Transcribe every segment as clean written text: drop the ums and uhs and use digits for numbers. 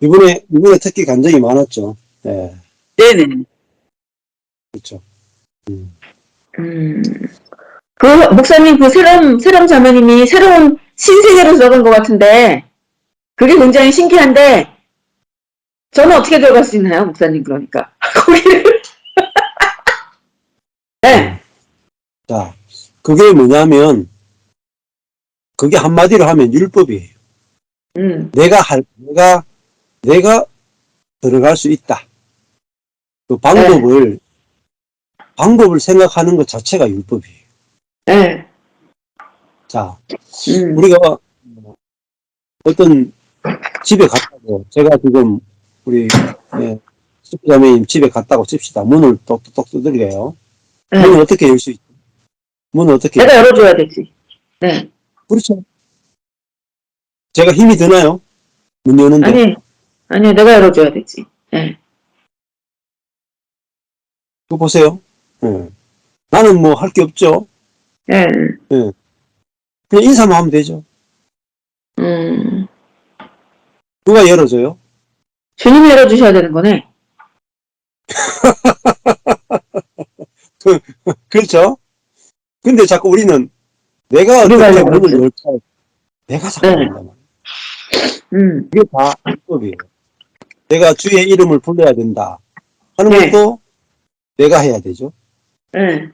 이번에 특히 간증이 많았죠. 예, 네네. 그렇죠. 음. 음, 그, 목사님, 그 세럼 자매님이 새로운 신세계로 들어간 것 같은데, 그게 굉장히 신기한데, 저는 어떻게 들어갈 수 있나요, 목사님, 그러니까? 거기를. 음. 네. 자, 그게 뭐냐면, 그게 한마디로 하면 율법이에요. 음, 내가 들어갈 수 있다. 그 네. 방법을 생각하는 것 자체가 율법이에요. 네. 자, 음, 우리가 어떤 집에 갔다고, 제가 지금 우리, 예, 집사님 집에 갔다고 칩시다. 문을 똑똑똑 두드려요. 문을 네. 어떻게 열 수 있죠? 문을 어떻게 내가 열죠? 열어줘야 되지. 네. 그렇죠. 제가 힘이 드나요? 문 여는데. 아니, 아니, 내가 열어줘야 되지. 네. 그거 보세요. 예. 나는 뭐 할 게 없죠. 네. 예. 그냥 인사만 하면 되죠. 음, 누가 열어줘요? 주님이 열어주셔야 되는 거네. 그렇죠? 근데 자꾸 우리는 내가 우리가 어떻게 하려고 문을 그러죠. 열까? 내가 자꾸 네. 그런단 말이에요. 음, 이게 다 율법이에요. 내가 주의 이름을 불러야 된다 하는 네. 것도 내가 해야 되죠. 네.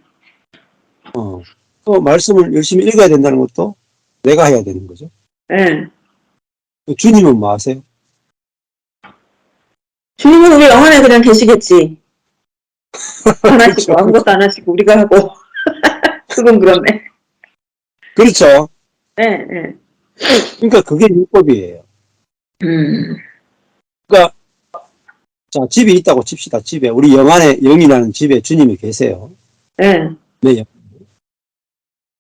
또 말씀을 열심히 읽어야 된다는 것도 내가 해야 되는 거죠. 네. 주님은 뭐 하세요? 주님은 우리 영안에 그냥 계시겠지. 안 그렇죠. 하시고, 아무것도 안 하시고, 우리가 하고. 그건 그렇네. 그렇죠. 네, 네. 그러니까 그게 율법이에요. 음, 그러니까 자, 집이 있다고 칩시다. 집에 우리 영안에 영이라는 집에 주님이 계세요. 네. 네. 영.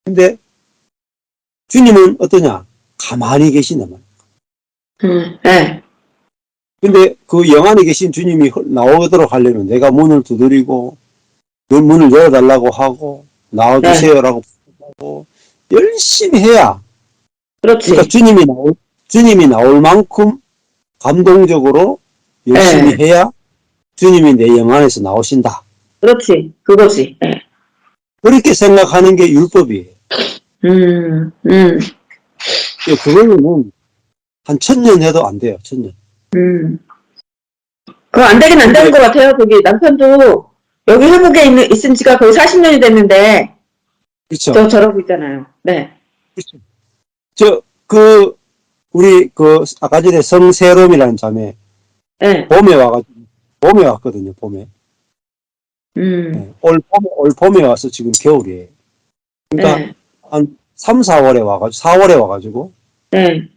근데 주님은 어떠냐? 가만히 계신단 말이에요. 네. 근데 그 영 안에 계신 주님이 나오도록 하려면 내가 문을 두드리고 그 문을 열어달라고 하고 네. 나와주세요라고 하고 열심히 해야 그러니까 그렇지. 주님이 나올 만큼 감동적으로 열심히 네. 해야 주님이 내 영 안에서 나오신다. 그렇지. 그거지. 네. 그렇게 생각하는 게 율법이에요. 음, 음, 그거는 한 1000년 해도 안 돼요. 1000년. 음. 그거 안 되긴 안 되는 근데 것 같아요. 거기 남편도 여기 한국에 있은 지가 거의 40년이 됐는데, 그렇죠. 저러고 있잖아요. 네. 그렇죠. 그 우리 아까 전에 성세롬이라는 자매 네. 봄에 왔거든요. 봄에. 음, 네. 올 봄에 와서 지금 겨울이에요. 그러니까 네. 한 3, 4월에 와가지고 4월에 와가지고 네.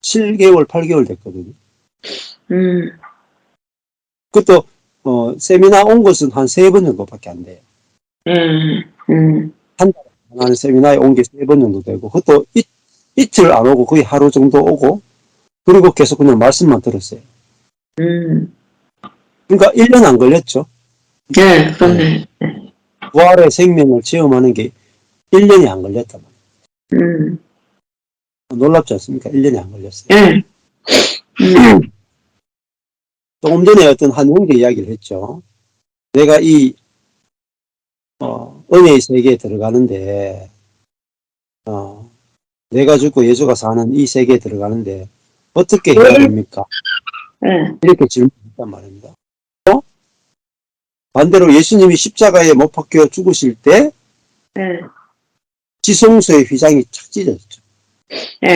7개월, 8개월 됐거든요. 음, 그것도 세미나 온 것은 한 3번 정도밖에 안 돼요. 한 달에 하는 세미나에 온 게 3번 정도 되고 그것도 이틀 안 오고 거의 하루 정도 오고 그리고 계속 그냥 말씀만 들었어요. 음. 그러니까 1년 안 걸렸죠. 네, 네. 그렇네. 부활의 생명을 체험하는 게 1년이 안 걸렸단 말이에요. 음, 놀랍지 않습니까? 1년이 안 걸렸어요. 네. 음, 조금 전에 어떤 한 형제 이야기를 했죠. 내가 이 은혜의 세계에 들어가는데 어, 내가 죽고 예수가 사는 이 세계에 들어가는데 어떻게 해야 됩니까? 네. 이렇게 질문했단 말입니다. 반대로 예수님이 십자가에 못 박혀 죽으실 때 네. 지성소의 휘장이 착 찢어졌죠. 네.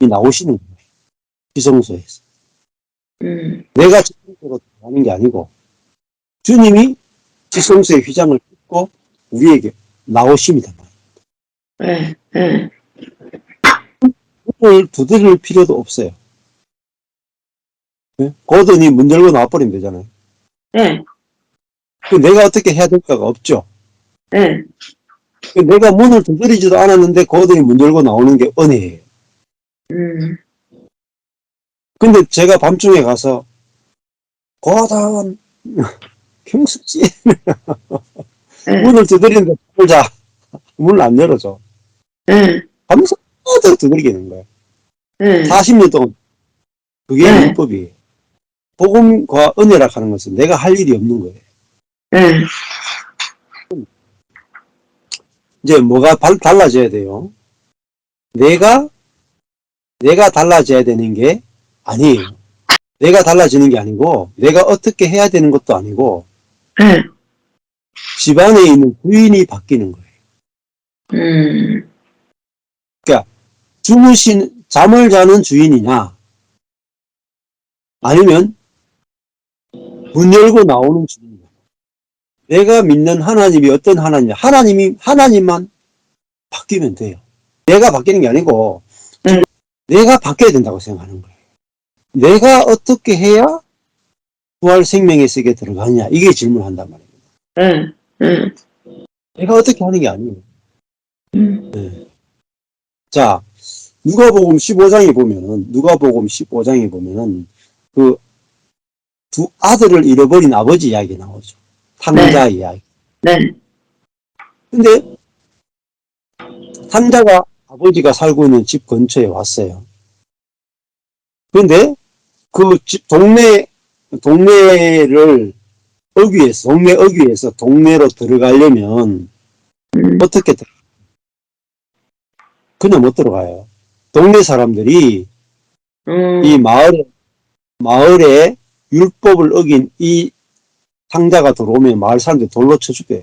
이 나오시는 거예요. 지성소에서. 음, 내가 지성소로 들어가는 게 아니고 주님이 지성소의 휘장을 찢고 우리에게 나오십니다. 네. 네. 문을 두드릴 필요도 없어요. 네? 거든이 문 열고 나와버리면 되잖아요. 네. 내가 어떻게 해야 될까가 없죠. 네. 내가 문을 두드리지도 않았는데 거든이 문 열고 나오는 게 은혜예요. 음, 근데 제가 밤중에 가서 고단 경숙씨 네. 문을 두드리는데 자 문을 안 열어줘. 네. 밤새 계속 두들기는 거예요. 네. 40년 동안 그게 네. 율법이에요. 복음과 은혜라 하는 것은 내가 할 일이 없는 거예요. 네. 이제 뭐가 달라져야 돼요? 내가 달라져야 되는 게 아니에요. 내가 달라지는 게 아니고, 내가 어떻게 해야 되는 것도 아니고, 네. 집안에 있는 주인이 바뀌는 거예요. 그러니까, 잠을 자는 주인이냐, 아니면 문 열고 나오는 주인이냐. 내가 믿는 하나님이 어떤 하나님이냐. 하나님만 바뀌면 돼요. 내가 바뀌는 게 아니고, 네. 내가 바뀌어야 된다고 생각하는 거예요. 내가 어떻게 해야 부활 생명의 세계에 들어가느냐. 이게 질문한단 말이에요. 네. 네. 내가 어떻게 하는 게 아니에요. 음. 네. 자, 누가복음 15장에 보면은 그 두 아들을 잃어버린 아버지 이야기 나오죠. 탕자 네. 이야기. 네. 근데 탕자가 아버지가 살고 있는 집 근처에 왔어요. 그런데 그 집 동네를 동네 어귀에서 동네로 들어가려면 어떻게 그냥 못 들어가요. 동네 사람들이 이 마을에 율법을 어긴 이 상자가 들어오면 마을 사람들이 돌로 쳐 죽여요.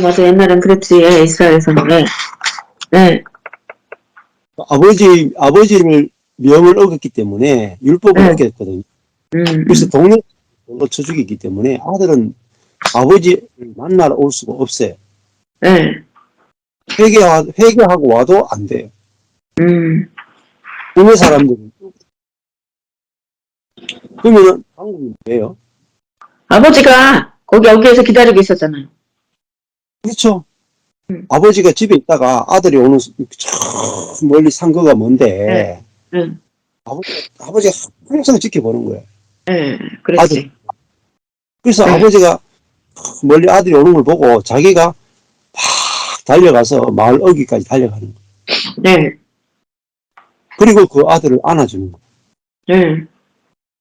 맞아. 옛날엔 그랬지. 예, 이스라엘에서는. 네. 네. 아버지를 명을 어겼기 때문에 율법을 네. 어겼거든요. 그래서 동네 돌로 쳐 죽이기 때문에 아들은 아버지를 만나러 올 수가 없어요. 네. 회개하고 와도 안 돼요. 음. 동네 사람들은. 그러면 방법이 뭐예요? 아버지가 거기 여기에서 기다리고 있었잖아요. 그렇죠. 음. 아버지가 집에 있다가 아들이 오는 저 멀리 산거가 네. 먼데 네. 아버지가 항상 지켜보는 거예요. 네. 아들. 그랬지. 그래서 네. 아버지가 멀리 아들이 오는 걸 보고 자기가 막 달려가서 마을 어귀까지 달려가는 거예요. 네. 그리고 그 아들을 안아주는 거예요. 네.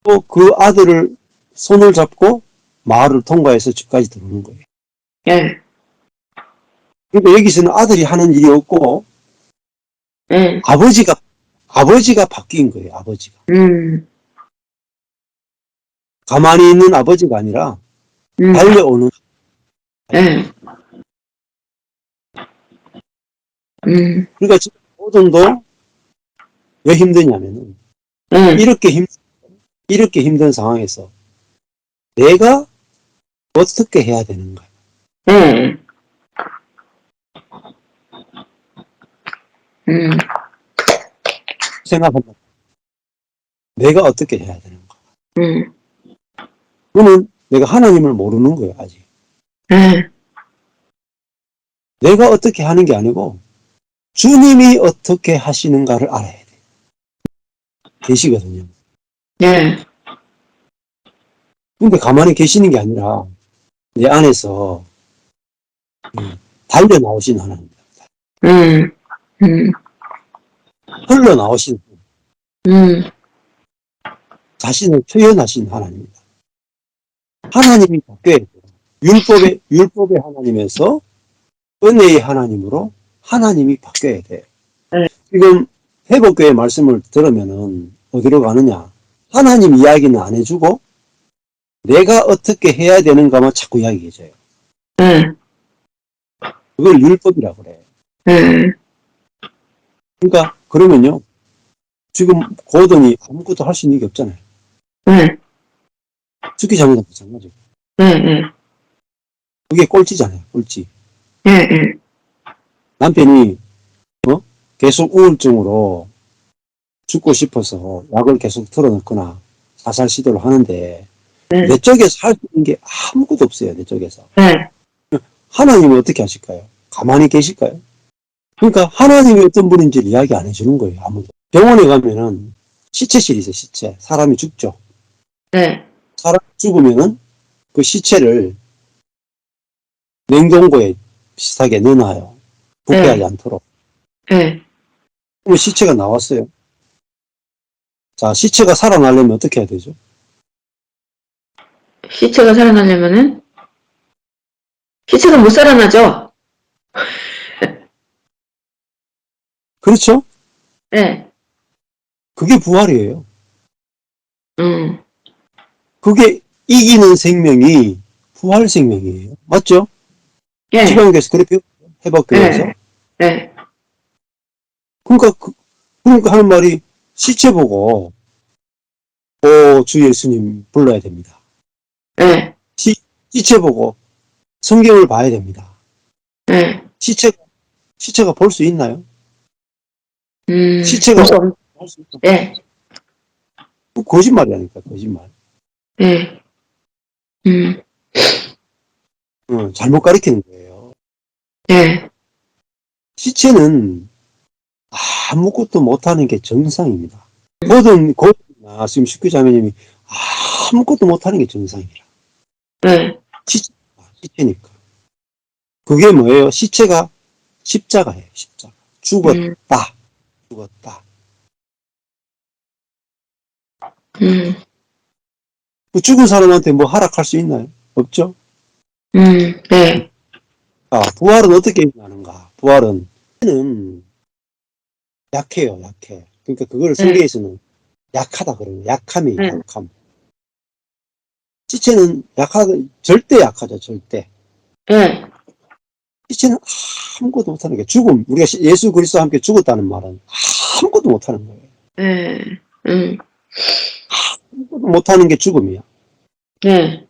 또 그 아들을 손을 잡고 마을을 통과해서 집까지 들어오는 거예요. 네. 그러니까 여기서는 아들이 하는 일이 없고 네. 아버지가 바뀐 거예요. 아버지가. 음. 가만히 있는 아버지가 아니라 달려오는. 네. 그러니까 지금 고전도 왜 힘드냐면은 네. 이렇게 힘든 상황에서 내가 어떻게 해야 되는가 네. 생각한다. 내가 어떻게 해야 되는가. 음. 그거는 내가 하나님을 모르는 거예요. 아직. 네. 내가 어떻게 하는 게 아니고 주님이 어떻게 하시는가를 알아야 돼. 계시거든요. 네. 근데 가만히 계시는 게 아니라 내 안에서 달려 나오신 하나님입니다. 음. 음. 흘러 나오신 음. 자신을 표현하신 하나님입니다. 하나님이 바뀌어야 돼요. 율법의 하나님에서 은혜의 하나님으로 하나님이 바뀌어야 돼요. 네. 지금 회복교회 말씀을 들으면은 어디로 가느냐? 하나님 이야기는 안 해주고 내가 어떻게 해야 되는가만 자꾸 이야기해줘요. 네. 그걸 율법이라고 그래요. 네. 그러니까 그러면요. 지금 고든이 아무것도 할 수 있는 게 없잖아요. 네. 죽기 전에도 마찬가지고. 네. 네. 그게 꼴찌잖아요. 꼴찌. 네. 네. 남편이 계속 우울증으로 죽고 싶어서 약을 계속 틀어놓거나 자살 시도를 하는데 네. 내 쪽에서 할 수 있는 게 아무것도 없어요. 내 쪽에서. 네. 하나님은 어떻게 하실까요? 가만히 계실까요? 그러니까 하나님이 어떤 분인지를 이야기 안 해주는 거예요. 아무도. 병원에 가면은 시체실이 있어요. 시체. 사람이 죽죠. 네. 사람 죽으면은 그 시체를 냉동고에 비슷하게 넣어놔요. 부패하지 않도록. 네. 그럼 시체가 나왔어요. 자, 시체가 살아나려면 어떻게 해야 되죠? 시체가 살아나려면은 시체가 못 살아나죠. 그렇죠? 예. 그게 부활이에요. 음. 그게 이기는 생명이 부활 생명이에요. 맞죠? 예. 지방교회에서 그렇게 해박교회에서. 예. 예. 그러니까 하는 말이 시체 보고, 주 예수님 불러야 됩니다. 예. 시체 보고 성경을 봐야 됩니다. 예. 시체가 볼 수 있나요? 시체가 볼 수 없, 볼 수 있나? 예. 거짓말이라니까, 거짓말. 예. 음. 잘못 가리키는 거예요. 예. 시체는 아무것도 못하는 게 정상입니다. 고든이나 지금 식구자매님이 아무것도 못하는 게 정상이라. 예. 시체니까. 그게 뭐예요? 시체가 십자가예요, 십자가. 음. 죽었다. 죽었다. 그 죽은 사람한테 뭐 하락할 수 있나요? 없죠? 예. 부활은 어떻게 일어나는가? 부활은 약해요, 약해. 그러니까 그걸 예. 성경에서는 약하다 그러는 약함이 예. 약함. 시체는 절대 약하죠, 절대. 예. 시체는 아무것도 못하는 게 죽음. 우리가 예수 그리스도와 함께 죽었다는 말은 아무것도 못하는 거예요. 예. 아무것도 못하는 게 죽음이야. 예.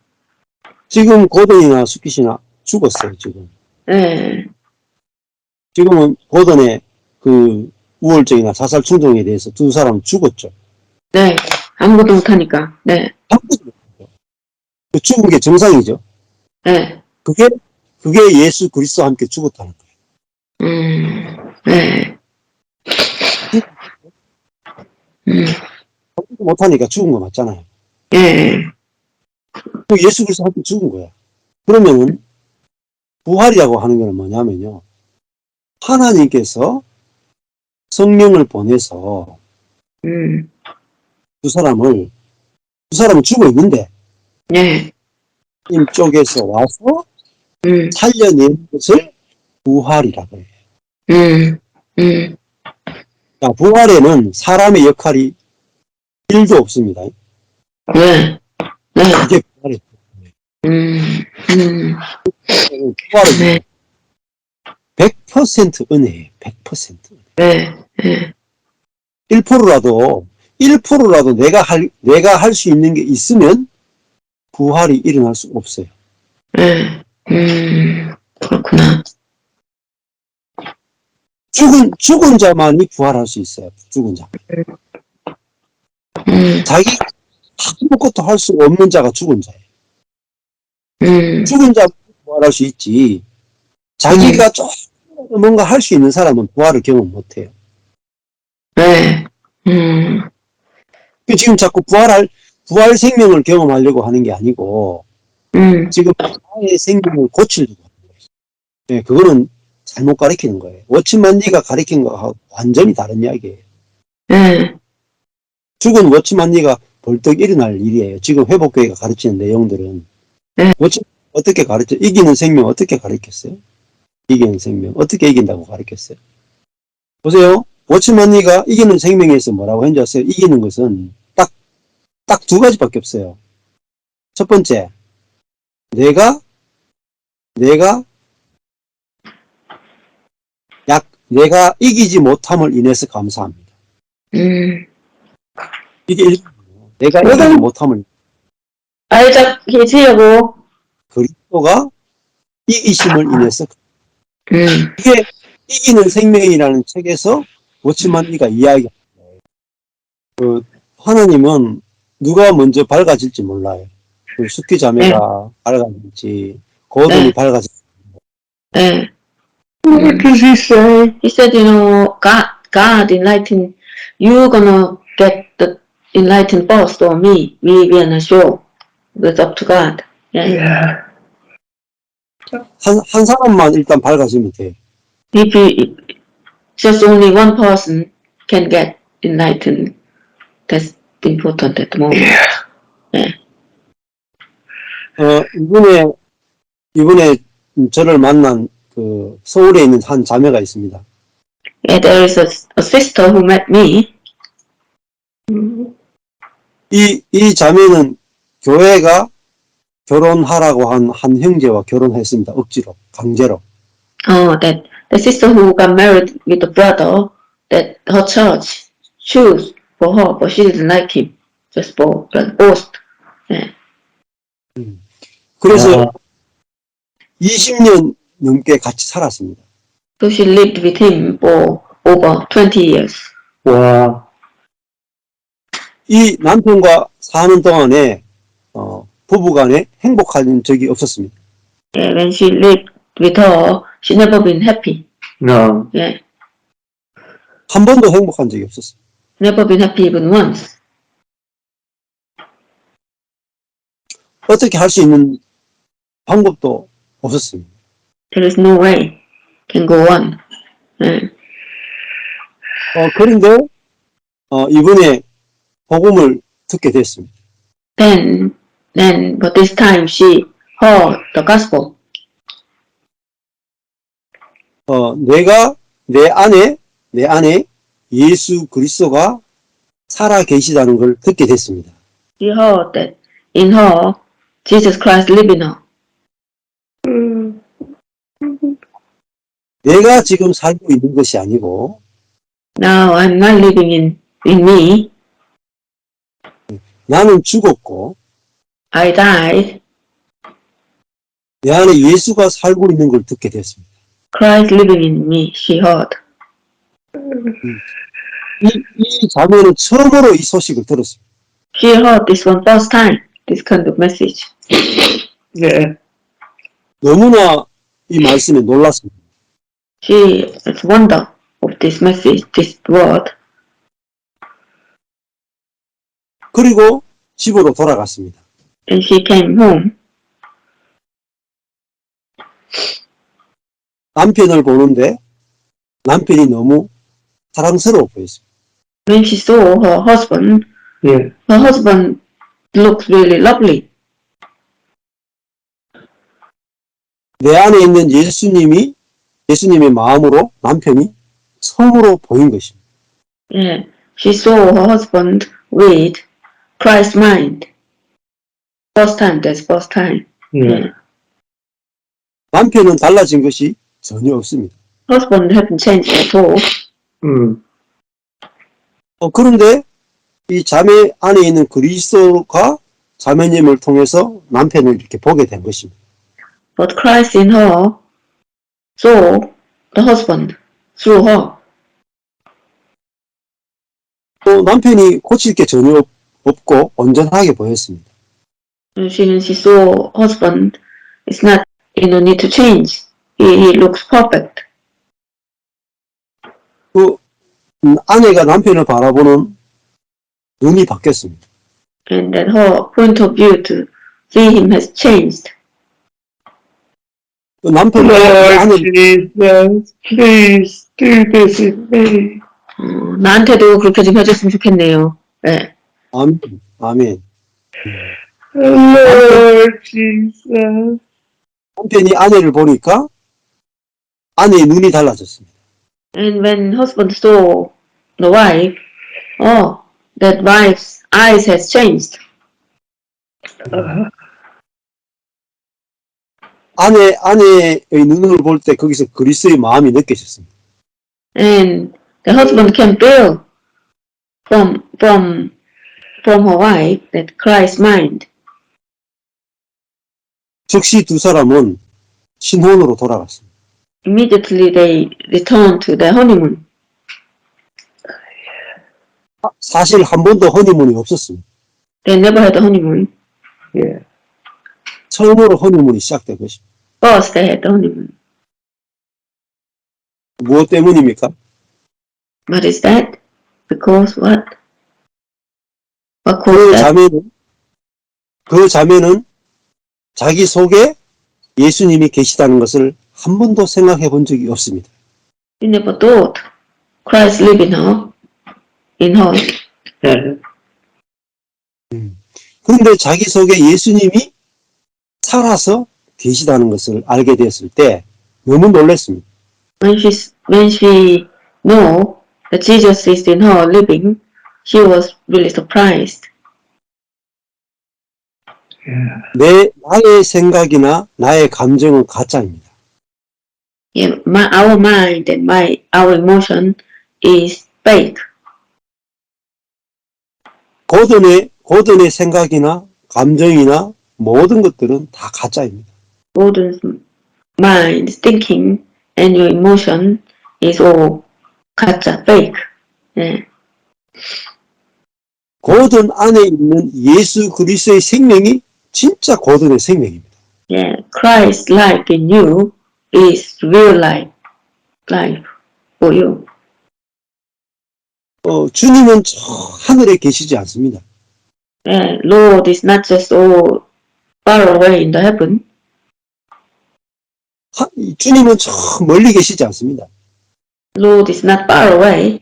지금 고든이나 수키씨나 죽었어요, 지금. 예. 지금은 고든의 그 우울증이나 자살 충동에 대해서 두 사람은 죽었죠. 네. 아무것도 못하니까. 네. 아무것도 못해요. 그 죽은 게 정상이죠. 네. 그게 예수 그리스도와 함께 죽었다는 거예요. 네. 아무것도 못하니까 죽은 거 맞잖아요. 예. 그 예수 그리스도와 함께 죽은 거야. 그러면은 부활이라고 하는 건 뭐냐면요. 하나님께서 성령을 보내서 두 사람은 죽어 있는데 네. 하나님 쪽에서 와서 살려낸 것을 부활이라고 해요. 자, 부활에는 사람의 역할이 1도 없습니다. 네. 네. 이게 부활이에요. 부활은 네. 100% 은혜예요. 100%. 네. 네. 1%라도 내가 할 수 있는 게 있으면 부활이 일어날 수 없어요. 네. 그렇구나. 죽은 자만이 부활할 수 있어요. 죽은 자. 자기 아무것도 할 수 없는 자가 죽은 자예요. 죽은 자가 부활할 수 있지. 자기가 조금 뭔가 할 수 있는 사람은 부활을 경험 못해요. 네. 지금 자꾸 부활 생명을 경험하려고 하는 게 아니고, 지금 나의 생명을 고치려고 하는 거예요. 네, 그거는 잘못 가리키는 거예요. 워치만니가 가리킨 거하고 완전히 다른 이야기예요. 네. 죽은 워치만니가 벌떡 일어날 일이에요. 지금 회복교회가 가르치는 내용들은. 네. 어떻게 가르쳐? 이기는 생명 어떻게 가르쳤어요? 이기는 생명. 어떻게 이긴다고 가르쳤어요? 보세요. 워치만니가 이기는 생명에서 뭐라고 했는지 아세요? 이기는 것은 딱 두 가지밖에 없어요. 첫 번째, 내가 이기지 못함을 인해서 감사합니다. 이게 내가 이기지 못함을 알작 계시려고. 그리스도가 이기심을 인해서 이게 이기는 생명이라는 책에서 워치만니가 이야기합니다. 하나님은 누가 먼저 밝아질지 몰라요. 그 수키 자매가 밝아질지 고든이 밝아질지. 네. What does he say? He said, God enlighten, you gonna get the enlightened first or me? We gonna show. It's up to God. Yeah. 한 사람만 일단 밝아지면 돼요. If just only one person can get enlightened. That's important at the moment. 네. 이번에 저를 만난 그 서울에 있는 한 자매가 있습니다. Yeah, there is a sister who met me. 이 자매는 교회가 결혼하라고 한 형제와 결혼했습니다. 억지로, 강제로. That the sister who got married with a brother that her church chose for her, but she didn't like him. Just forced. 네. 그래서 20년 넘게 같이 살았습니다. So she lived with him for over 20 years. 와, 이 남편과 사는 동안에 부부간에 행복한 적이 없었습니다. Yeah, when she lived with her, she never been happy. no, Yeah, 한 번도 행복한 적이 없었어요. never been happy even once. 어떻게 할 수 있는 방법도 없었습니다. There is no way can go on. Yeah. 그런데 이번에 복음을 듣게 됐습니다. But this time she heard the gospel. 내 안에 예수 그리스도가 살아 계시다는 걸 듣게 됐습니다. She heard that in her, Jesus Christ live in her. 내가 지금 살고 있는 것이 아니고 Now I'm not living in me. 나는 죽었고 I died. 내 안에 예수가 살고 있는 걸 듣게 됐습니다. Christ living in me, she heard. 이 자매는 처음으로 이 소식을 들었습니다. She heard this one first time, this kind of message. 네, 너무나 이 말씀에 놀랐습니다. She has wonder of this message, this word. 그리고 집으로 돌아갔습니다. And she came home. 남편을 보는데 남편이 너무 사랑스러워 보였습니다. When she saw her husband looks really lovely. 내 안에 있는 예수님의 마음으로 남편이 처음으로 보인 것입니다. Yeah. She saw her husband with Christ's mind. First time, that's first time. Yeah. 남편은 달라진 것이 전혀 없습니다. Husband hadn't changed at all. 그런데 이 자매 안에 있는 그리스도가 자매님을 통해서 남편을 이렇게 보게 된 것입니다. But Christ in her saw the husband through her. 또 남편이 고칠 게 전혀 없고 온전하게 보였습니다. She saw husband is not, need to change. He looks perfect. 아내가 남편을 바라보는 눈이 바뀌었습니다. And that her point of view to see him has changed. 남편과 Lord 아내를 Jesus, please do this in me. 나한테도 그렇게 좀 해줬으면 좋겠네요. 네. 아멘. Lord Jesus. 남편이 아내를 보니까 아내의 눈이 달라졌습니다. And when husband saw the wife, that wife's eyes has changed. 아내의 눈을 볼 때 거기서 그리스도의 마음이 느껴졌습니다. And the husband can feel from her wife that Christ's mind. 즉시 두 사람은 신혼으로 돌아갔습니다. Immediately they returned to their honeymoon. 사실 한 번도 허니문이 없었습니다. They never had a honeymoon. Yeah. 처음으로 허니문이 시작된 것입니다. First they had the honeymoon. 무엇 때문입니까? What is that? Because what? What caused that? 그 자매는 자기 속에 예수님이 계시다는 것을 한 번도 생각해 본 적이 없습니다. She never thought Christ lived in her. in her. 예. 그런데 자기 속에 예수님이 살아서 계시다는 것을 알게 되었을 때 너무 놀랐습니다. When she know that Jesus is in her living, she was really surprised. 나의 생각이나 나의 감정은 가짜입니다. Yeah, our mind and our emotion is fake. 고든의 생각이나 감정이나 모든 것들은 다 가짜입니다. Gordon's mind, thinking, and your emotion is all 가짜, fake. 예. 고든 안에 있는 예수 그리스도의 생명이 진짜 고든의 생명입니다. Yeah, Christ life in you is real life for you. 주님은 저 하늘에 계시지 않습니다. Yeah, Lord is not just all far away in the heaven. 주님은 저 멀리 계시지 않습니다. Lord is not far away.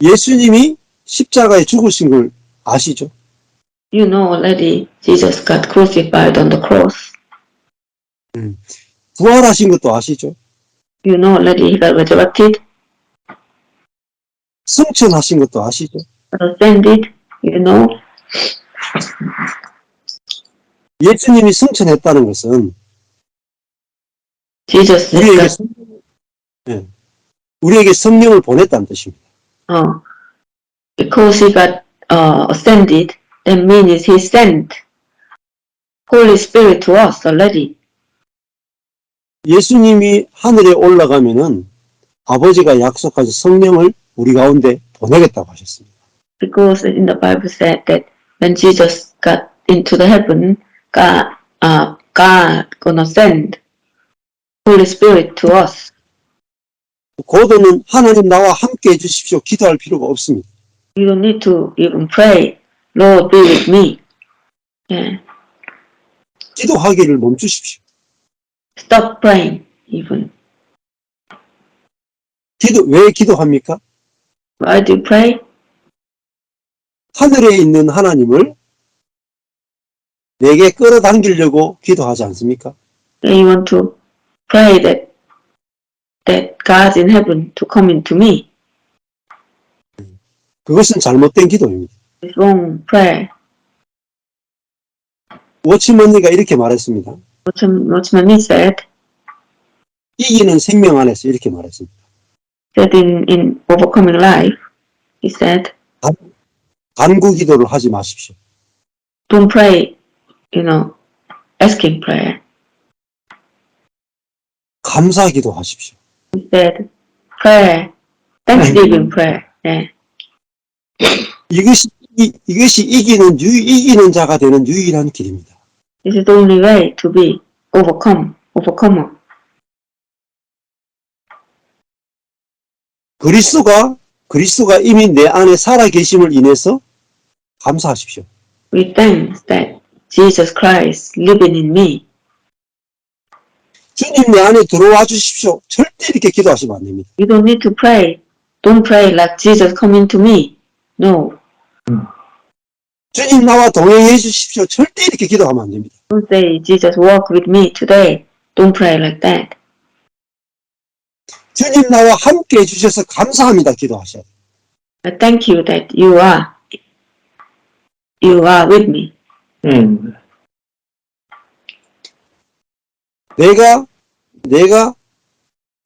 예수님이 십자가에 죽으신 걸 아시죠? You know already Jesus got crucified on the cross. 부활하신 것도 아시죠? You know already he got resurrected, 승천하신 것도 아시죠? ascended. You know. 예수님이 승천했다는 것은 Jesus 우리에게, got, 우리에게 성령을 보냈다는 뜻입니다. because he got ascended, that means he sent Holy Spirit to us already. 예수님이 하늘에 올라가면은 아버지가 약속하신 성령을 우리 가운데 보내겠다고 하셨습니다. Because in the Bible said that when Jesus got into the heaven, God gonna send Holy Spirit to us. 고도는 하나님 나와 함께 해주십시오. 기도할 필요가 없습니다. You don't need to even pray, Lord be with me. Yeah. 기도하기를 멈추십시오. Stop praying even. 왜 기도합니까? Why do you pray? 하늘에 있는 하나님을 내게 끌어당기려고 기도하지 않습니까? You want to pray that God's in heaven to come into me. 그것은 잘못된 기도입니다. It's wrong prayer. 워치먼니가 이렇게 말했습니다. Watchman Nee said 이기는 생명 안에서 이렇게 말했습니다. that in overcoming life, he said, 간구 기도를 하지 마십시오. don't pray, asking prayer. 감사 기도하십시오. He said, prayer, thanksgiving prayer. Yeah. 이것이 이기는 자가 되는 유일한 길입니다. This is the only way to be overcomer. 그리스도가 이미 내 안에 살아 계심을 인해서 감사하십시오. We thank that Jesus Christ living in me. 주님 내 안에 들어와 주십시오. 절대 이렇게 기도하시면 안 됩니다. You don't need to pray. Don't pray like Jesus come into me. No. 주님 나와 동행해 주십시오. 절대 이렇게 기도하면 안 됩니다. Don't say, Jesus walk with me today. Don't pray like that. 주님 나와 함께 해주셔서 감사합니다. 기도하셔야 돼요. I thank you that you are with me. 내가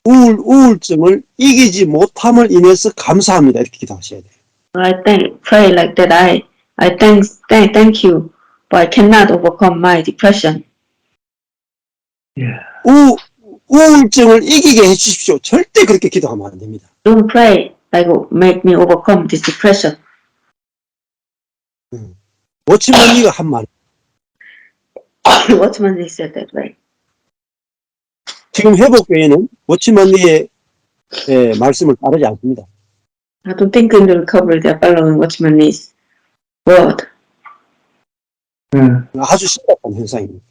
우울증을 이기지 못함을 인해서 감사합니다. 이렇게 기도하셔야 돼요. I pray like that. I thank you, but I cannot overcome my depression. 우울증을 이기게 해주십시오. 절대 그렇게 기도하면 안 됩니다. Don't pray like make me overcome this depression. 워치먼니가 한 말. Watchman Nee said that way. 지금 회복교회는 워치먼니의 말씀을 따르지 않습니다. I don't think in the recovery they're following Watchman Nee's word. 아주 심각한 현상입니다.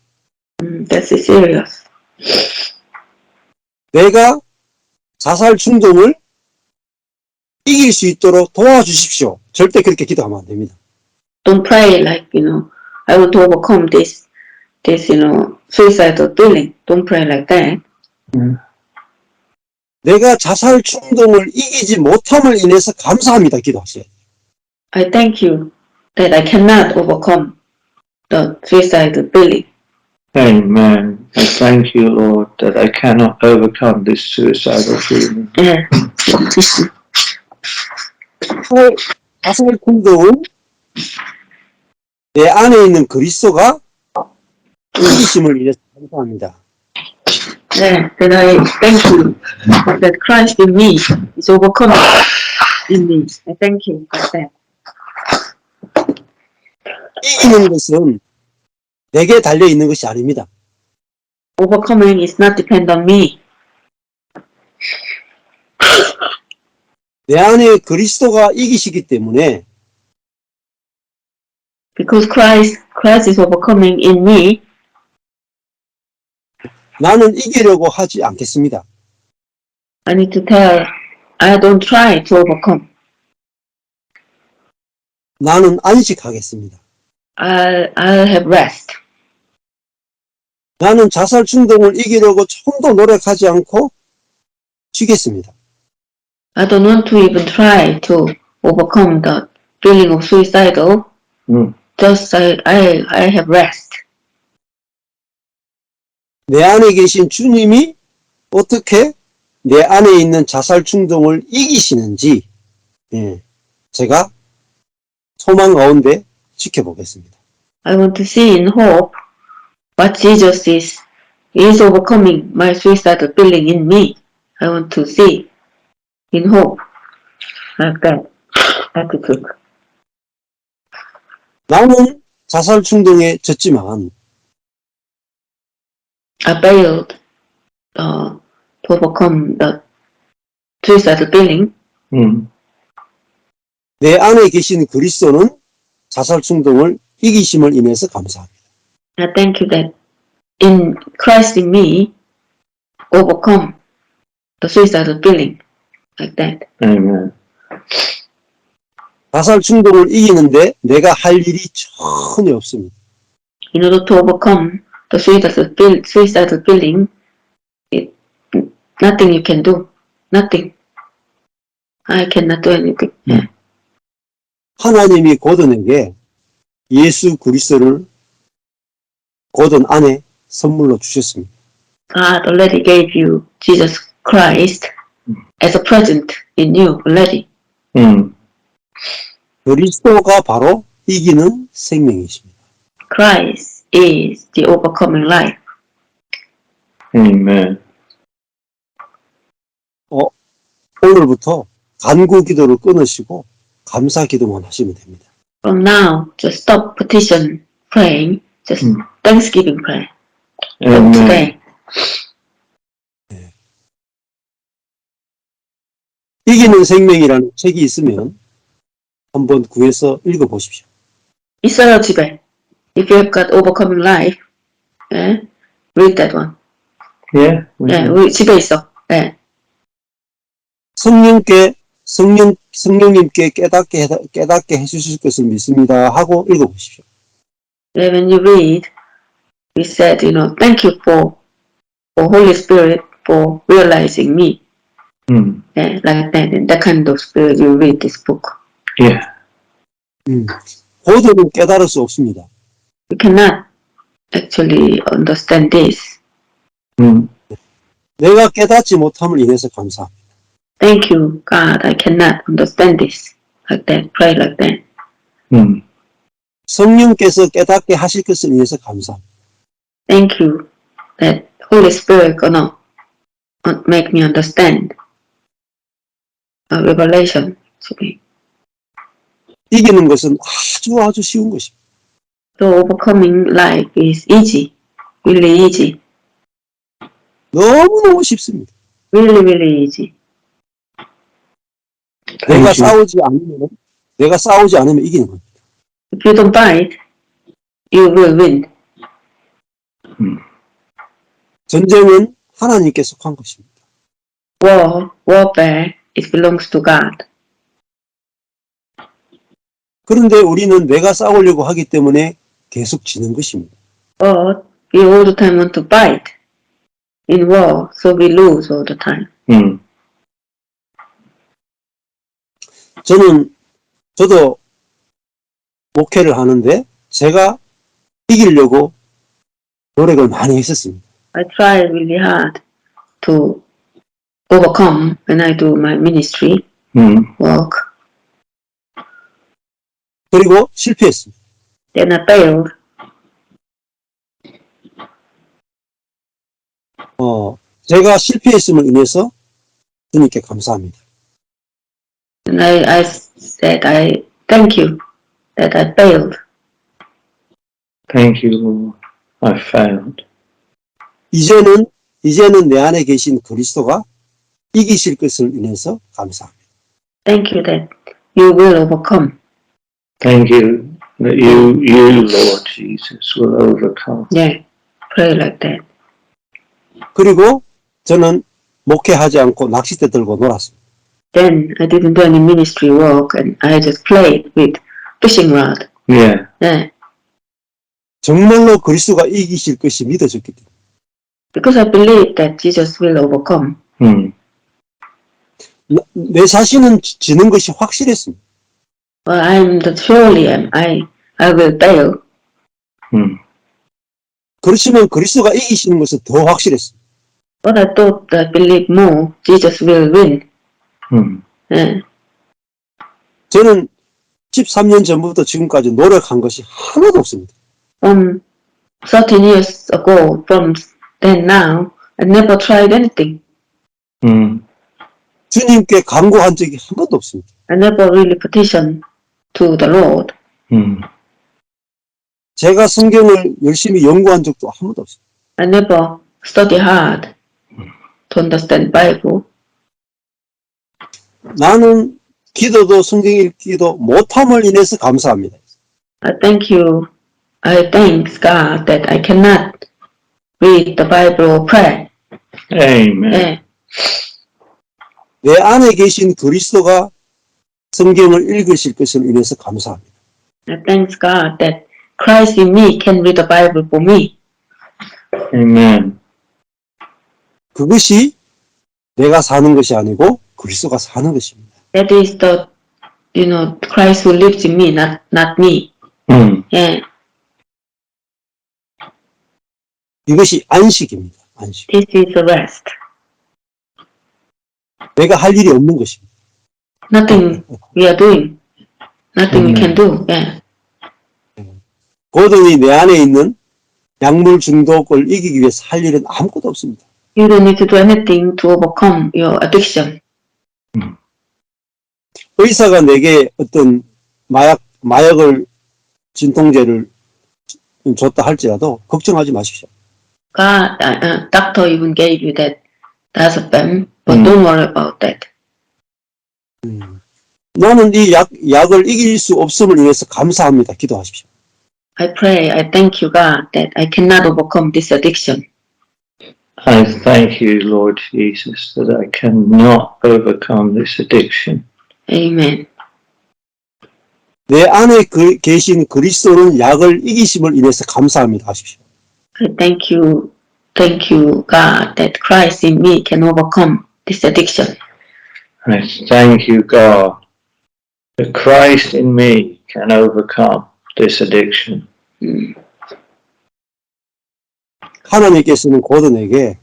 That's serious. 내가 자살 충동을 이길 수 있도록 도와주십시오. 절대 그렇게 기도하면 안 됩니다. Don't pray like, I want to overcome this, suicidal feeling. Don't pray like that. 내가 자살 충동을 이기지 못함을 인해서 감사합니다. 기도하세요. I thank you that I cannot overcome the suicidal feeling. Amen. I thank you, Lord, that I cannot overcome this suicidal feeling. 예. 자살 충동은 내 안에 있는 그리스도가 이기심을 인해서 감사합니다. 네, that I thank you that Christ in me is overcoming in me. I thank you for that. 이기는 것은 내게 달려 있는 것이 아닙니다. Overcoming is not depend on me. 내 안에 그리스도가 이기시기 때문에 Because Christ is overcoming in me, 나는 이기려고 하지 않겠습니다. I need to tell, I don't try to overcome. 나는 안식하겠습니다. I'll have rest. 나는 자살 충동을 이기려고 조금도 노력하지 않고 쉬겠습니다. I don't want to even try to overcome the feeling of suicidal. Just I have rest. 내 안에 계신 주님이 어떻게 내 안에 있는 자살 충동을 이기시는지 제가 소망 가운데 지켜보겠습니다. I want to see in hope what Jesus is overcoming my suicidal feeling in me. I want to see in hope like that attitude. 나는 자살 충동에 졌지만 I failed to overcome the suicidal feeling. 내 안에 계신 그리스도는 자살 충동을 이기심을 인해서 감사합니다. I thank you that in Christ in me overcome the suicidal feeling like that. Amen. 자살 충동을 이기는데 내가 할 일이 전혀 없습니다. In order to overcome the suicidal feeling, nothing you can do. Nothing. I cannot do anything. 하나님이 고든에게 예수 그리스도를 고든 안에 선물로 주셨습니다. God already gave you Jesus Christ as a present in you already. 그리스도가 바로 이기는 생명이십니다. Christ is the overcoming life. Amen. 오늘부터 간구 기도를 끊으시고 감사 기도만 하시면 됩니다. From now, just stop petition praying, just thanksgiving prayer. From Amen. today. 이기는 생명이라는 책이 있으면 한번 구해서 읽어보십시오. 있어요, 집에. If you have got overcoming life, read that one. Yeah. 우리 집에 있어. 성령님께 깨닫게 해주실 것을 믿습니다 하고 읽어보십시오. When you read, we said, thank you for Holy Spirit for realizing me. Like that, in that kind of spirit, you read this book. Yeah. 고도는 깨달을 수 없습니다. You cannot actually understand this. 내가 깨닫지 못함을 인해서 감사합니다. Thank you, God, I cannot understand this. Like that, pray like that. 성령께서 깨닫게 하실 것을 인해서 감사합니다. Thank you that Holy Spirit gonna make me understand. Revelation to me. 이기는 것은 아주 쉬운 것입니다. So overcoming life is easy, really easy, 너무너무 쉽습니다. really easy. 내가 싸우지 않으면 이기는 겁니다. If you don't fight, you will win. 전쟁은 하나님께 속한 것입니다. Warfare, it belongs to God. 그런데 우리는 내가 싸우려고 하기 때문에 계속 지는 것입니다. But we all the time want to fight in war, so we lose all the time. Mm. 저도 목회를 하는데 제가 이기려고 노력을 많이 했었습니다. I try really hard to overcome when I do my ministry Mm. work. 그리고 실패했습니다. Then I failed. 제가 실패했음을 인해서 주님께 감사합니다. And I said, I thank you that I failed. Thank you, Lord. I failed. 이제는 내 안에 계신 그리스도가 이기실 것을 인해서 감사합니다. Thank you that you will overcome. Thank you that you, Lord Jesus, will overcome. Yeah, pray like that. 그리고 저는 목회하지 않고 낚싯대 들고 놀았습니다. Then I didn't do any ministry work and I just played with fishing rod. Yeah. Yeah, 정말로 그리스도가 이기실 것이 믿어졌기 때문에. because I believe that Jesus will overcome. Mm. 내 자신은 지는 것이 확실했습니다. Well, I will fail. Mm. 그렇지만 그리스도가 이기시는 것은 더 확실했습니다. But I thought, I believe more, Jesus will win. Mm. Yeah. 저는 13년 전부터 지금까지 노력한 것이 하나도 없습니다. From 13 years ago, from then now, I never tried anything. Mm. 주님께 간구한 적이 한 번도 없습니다. I never really petitioned to the Lord. Mm. 제가 성경을 열심히 연구한 적도 한 번도 없습니다. I never study hard to understand Bible. 나는 기도도 성경 읽기도 못함을 인해서 감사합니다. I thank God that I cannot read the Bible or pray. Amen. Yeah. 내 안에 계신 그리스도가 성경을 읽으실 것을 인해서 감사합니다. I thank God that Christ in me can read the Bible for me. Amen. 그것이 내가 사는 것이 아니고 그리스도가 사는 것입니다. That is the, Christ who lives in me, not me. Mm. Yeah. 이것이 안식입니다. 안식. This is the rest. 내가 할 일이 없는 것입니다. Nothing we are doing. Nothing we can do. Yeah. 고든이 내 안에 있는 약물 중독을 이기기 위해서 할 일은 아무것도 없습니다. You don't need to do anything to overcome your addiction. 의사가 내게 어떤 마약을 진통제를 줬다 할지라도 걱정하지 마십시오. God, doctor even gave you that diazepam, but don't worry about that. 나는 이 약을 이길 수 없음을 위해서 감사합니다. 기도하십시오. I pray, I thank you, God, that I cannot overcome this addiction. I thank you, Lord Jesus, that I cannot overcome this addiction. Amen. 내 안에 계신 그리스도는 약을 이기심을 인해서 감사합니다. 하십시오. I thank you, God, that Christ in me can overcome this addiction. I thank you, God, that Christ in me can overcome this addiction. 하나님께서는 고든에게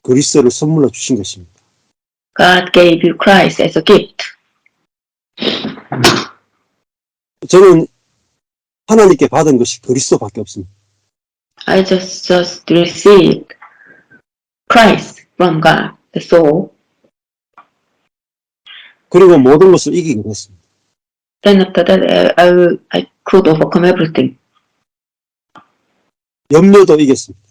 그리스도를 선물로 주신 것입니다. God gave you Christ as a gift. 저는 하나님께 받은 것이 그리스도밖에 없습니다. I just received Christ from God, the soul. 그리고 모든 것을 이기게 됐습니다. Then after that, I could overcome everything. 염려도 이겼습니다.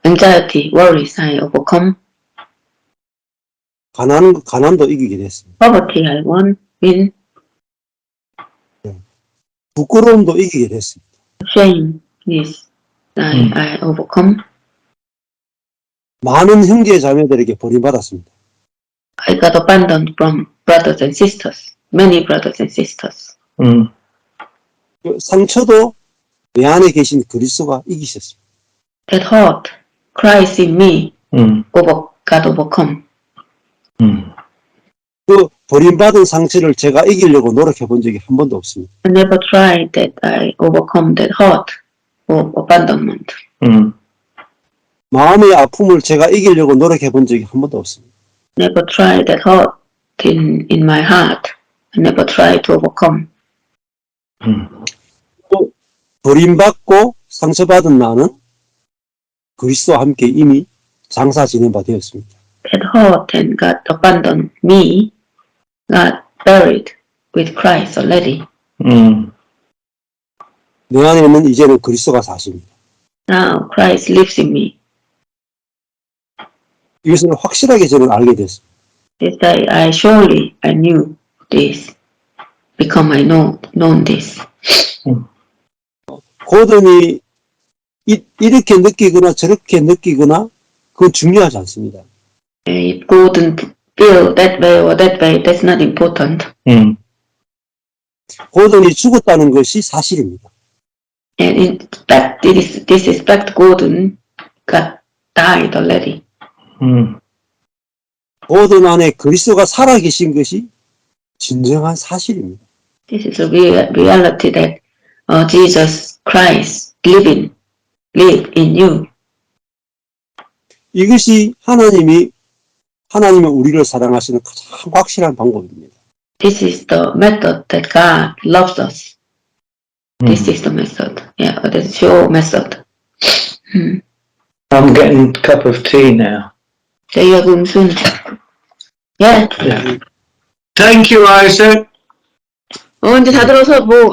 Anxiety, worries, I overcome. 가난도 이기게 됐습니다. Poverty, I win. 부끄러움도 이기게 됐습니다. Shame, yes, I overcome. 많은 형제 자매들에게 버림받았습니다. I got abandoned from brothers and sisters, many brothers and sisters. 그 상처도 내 안에 계신 그리스도가 이기셨습니다. That hurt, Christ in me, got overcome. 그 버림받은 상처를 제가 이기려고 노력해 본 적이 한 번도 없습니다. I never tried that I overcome that hurt or abandonment. 마음의 아픔을 제가 이기려고 노력해 본 적이 한 번도 없습니다. Never tried that hurt in my heart. I never tried to overcome. 또 버림받고 상처받은 나는 그리스도와 함께 이미 장사 지낸 바 되었습니다. That hurt and got abandoned me got buried with Christ already. 내 안에는 이제는 그리스도가 사십니다. Now Christ lives in me. 이것을 확실하게 저는 알게 됐습니다. This I knew this. Become I known this. 고든이 이렇게 느끼거나 저렇게 느끼거나 그건 중요하지 않습니다. If Gordon feel that way or that way, that's not important. 고든이 죽었다는 것이 사실입니다. And in fact, this is fact. Gordon got died already. 고든 안에 그리스도가 살아계신 것이 진정한 사실입니다. This is a reality that Jesus Christ live in you. 이것이 하나님이 우리를 사랑하시는 가장 확실한 방법입니다. This is the method that God loves us. This is the method. Yeah, that's your method. I'm getting a cup of tea now. 제이야 음순. Yeah. Thank you, Isaac. 이제 다 들어서 뭐